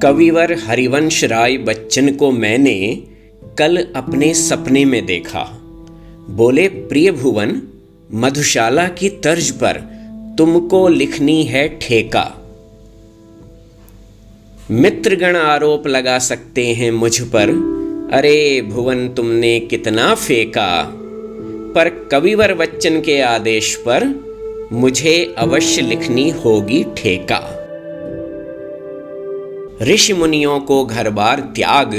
कविवर हरिवंश राय बच्चन को मैंने कल अपने सपने में देखा। बोले, प्रिय भुवन, मधुशाला की तर्ज पर तुमको लिखनी है ठेका। मित्रगण आरोप लगा सकते हैं मुझ पर, अरे भुवन तुमने कितना फेंका। पर कविवर बच्चन के आदेश पर मुझे अवश्य लिखनी होगी ठेका। ऋषि मुनियों को घर बार त्याग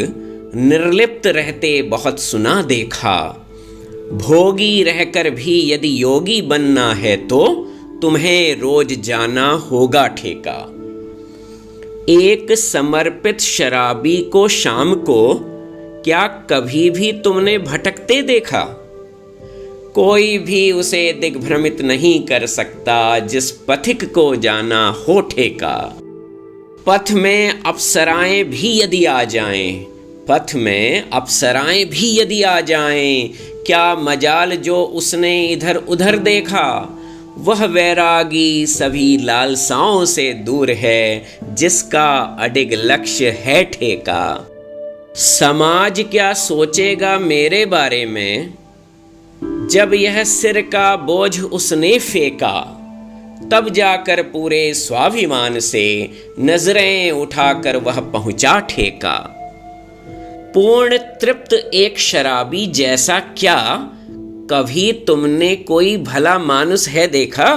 निर्लिप्त रहते बहुत सुना देखा। भोगी रहकर भी यदि योगी बनना है तो तुम्हें रोज जाना होगा ठेका। एक समर्पित शराबी को शाम को क्या कभी भी तुमने भटकते देखा? कोई भी उसे दिग्भ्रमित नहीं कर सकता जिस पथिक को जाना हो ठेका। पथ में अप्सराएं भी यदि आ जाएं, पथ में अप्सराएं भी यदि आ जाएं, क्या मजाल जो उसने इधर उधर देखा। वह वैरागी सभी लालसाओं से दूर है जिसका अडिग लक्ष्य है ठेका। समाज क्या सोचेगा मेरे बारे में जब यह सिर का बोझ उसने फेंका। तब जाकर पूरे स्वाभिमान से नजरें उठाकर वह पहुंचा ठेका। पूर्ण तृप्त एक शराबी जैसा क्या कभी तुमने कोई भला मानुस है देखा?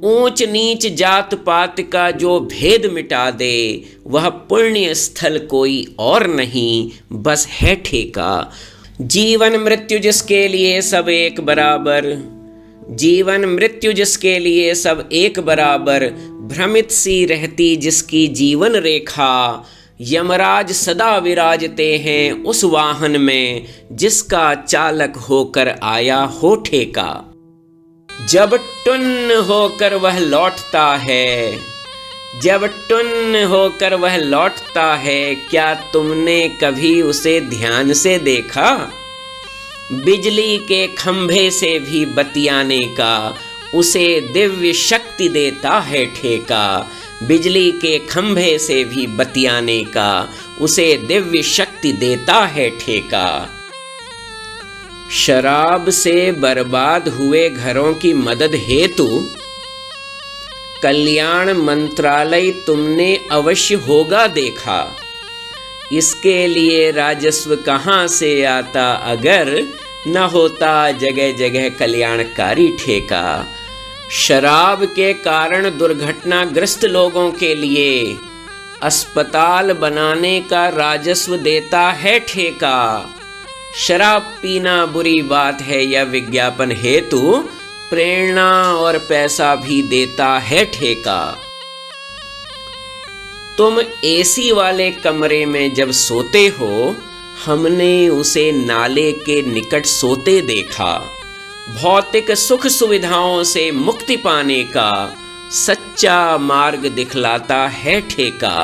ऊंच नीच जात पात का जो भेद मिटा दे, वह पुण्य स्थल कोई और नहीं बस है ठेका। जीवन मृत्यु जिसके लिए सब एक बराबर, जीवन मृत्यु जिसके लिए सब एक बराबर, भ्रमित सी रहती जिसकी जीवन रेखा। यमराज सदा विराजते हैं उस वाहन में जिसका चालक होकर आया हो ठेका। जब टुन्न होकर वह लौटता है, जब टुन्न होकर वह लौटता है, क्या तुमने कभी उसे ध्यान से देखा? बिजली के खंभे से भी बतियाने का उसे दिव्य शक्ति देता है ठेका। बिजली के खंभे से भी बतियाने का उसे दिव्य शक्ति देता है ठेका। शराब से बर्बाद हुए घरों की मदद हेतु कल्याण मंत्रालय तुमने अवश्य होगा देखा। इसके लिए राजस्व कहाँ से आता अगर न होता जगह जगह कल्याणकारी ठेका। शराब के कारण दुर्घटनाग्रस्त लोगों के लिए अस्पताल बनाने का राजस्व देता है ठेका। शराब पीना बुरी बात है यह विज्ञापन हेतु प्रेरणा और पैसा भी देता है ठेका। तुम एसी वाले कमरे में जब सोते हो, हमने उसे नाले के निकट सोते देखा। भौतिक सुख सुविधाओं से मुक्ति पाने का सच्चा मार्ग दिखलाता है ठेका।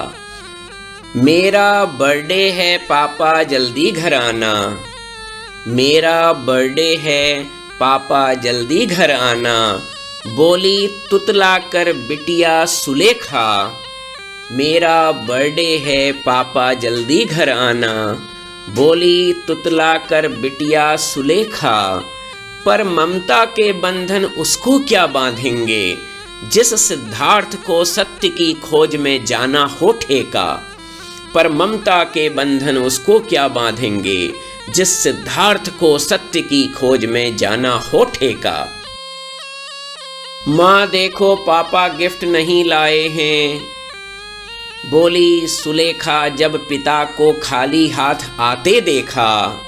मेरा बर्थडे है पापा जल्दी घर आना, मेरा बर्थडे है पापा जल्दी घर आना। बोली तुतला कर बिटिया सुलेखा, मेरा बर्थडे है पापा जल्दी घर आना। बोली तुतला कर बिटिया सुलेखा। पर ममता के बंधन उसको क्या बांधेंगे जिस सिद्धार्थ को सत्य की खोज में जाना हो ठेका। पर ममता के बंधन उसको क्या बांधेंगे जिस सिद्धार्थ को सत्य की खोज में जाना हो ठेका। माँ देखो पापा गिफ्ट नहीं लाए हैं, बोली सुलेखा जब पिता को खाली हाथ आते देखा।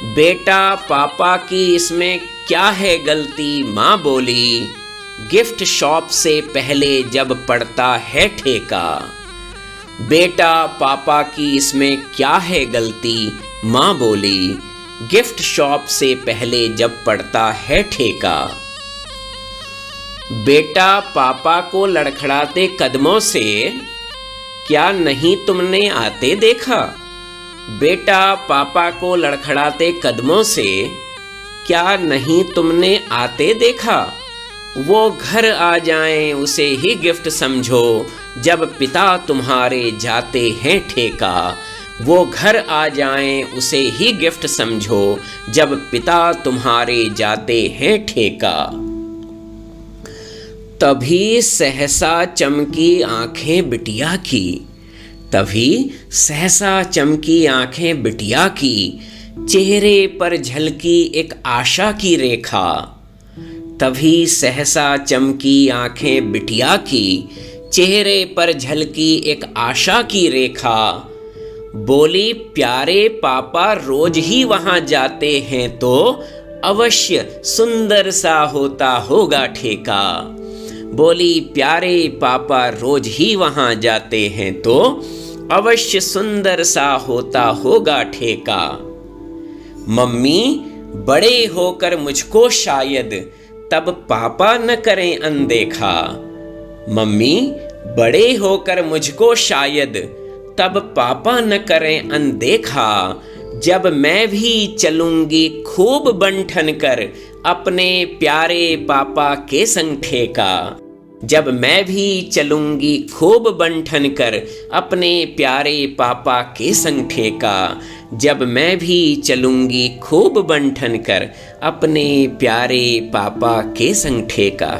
बेटा पापा की इसमें क्या है गलती, माँ बोली गिफ्ट शॉप से पहले जब पड़ता है ठेका। बेटा पापा की इसमें क्या है गलती, माँ बोली गिफ्ट शॉप से पहले जब पड़ता है ठेका। बेटा पापा को लड़खड़ाते कदमों से क्या नहीं तुमने आते देखा। बेटा पापा को लड़खड़ाते कदमों से क्या नहीं तुमने आते देखा। वो घर आ जाएं उसे ही गिफ्ट समझो, जब पिता तुम्हारे जाते हैं ठेका। वो घर आ जाएं उसे ही गिफ्ट समझो, जब पिता तुम्हारे जाते हैं ठेका। तभी सहसा चमकी आंखें बिटिया की, तभी सहसा चमकी आंखें बिटिया की, चेहरे पर झलकी एक आशा की रेखा। तभी सहसा चमकी आंखें बिटिया की, चेहरे पर झलकी एक आशा की रेखा। बोली प्यारे पापा रोज ही वहां जाते हैं तो अवश्य सुंदर सा होता होगा ठेका। बोली प्यारे पापा रोज ही वहां जाते हैं तो अवश्य सुंदर सा होता होगा ठेका। मम्मी बड़े होकर मुझको शायद तब पापा न करें अनदेखा। मम्मी बड़े होकर मुझको शायद तब पापा न करें अनदेखा। जब मैं भी चलूंगी खूब बंठन कर अपने प्यारे पापा के संग ठेका। जब मैं भी चलूंगी खूब बंठन कर अपने प्यारे पापा के संग ठेका। जब मैं भी चलूंगी खूब बंठन कर अपने प्यारे पापा के संग ठेका।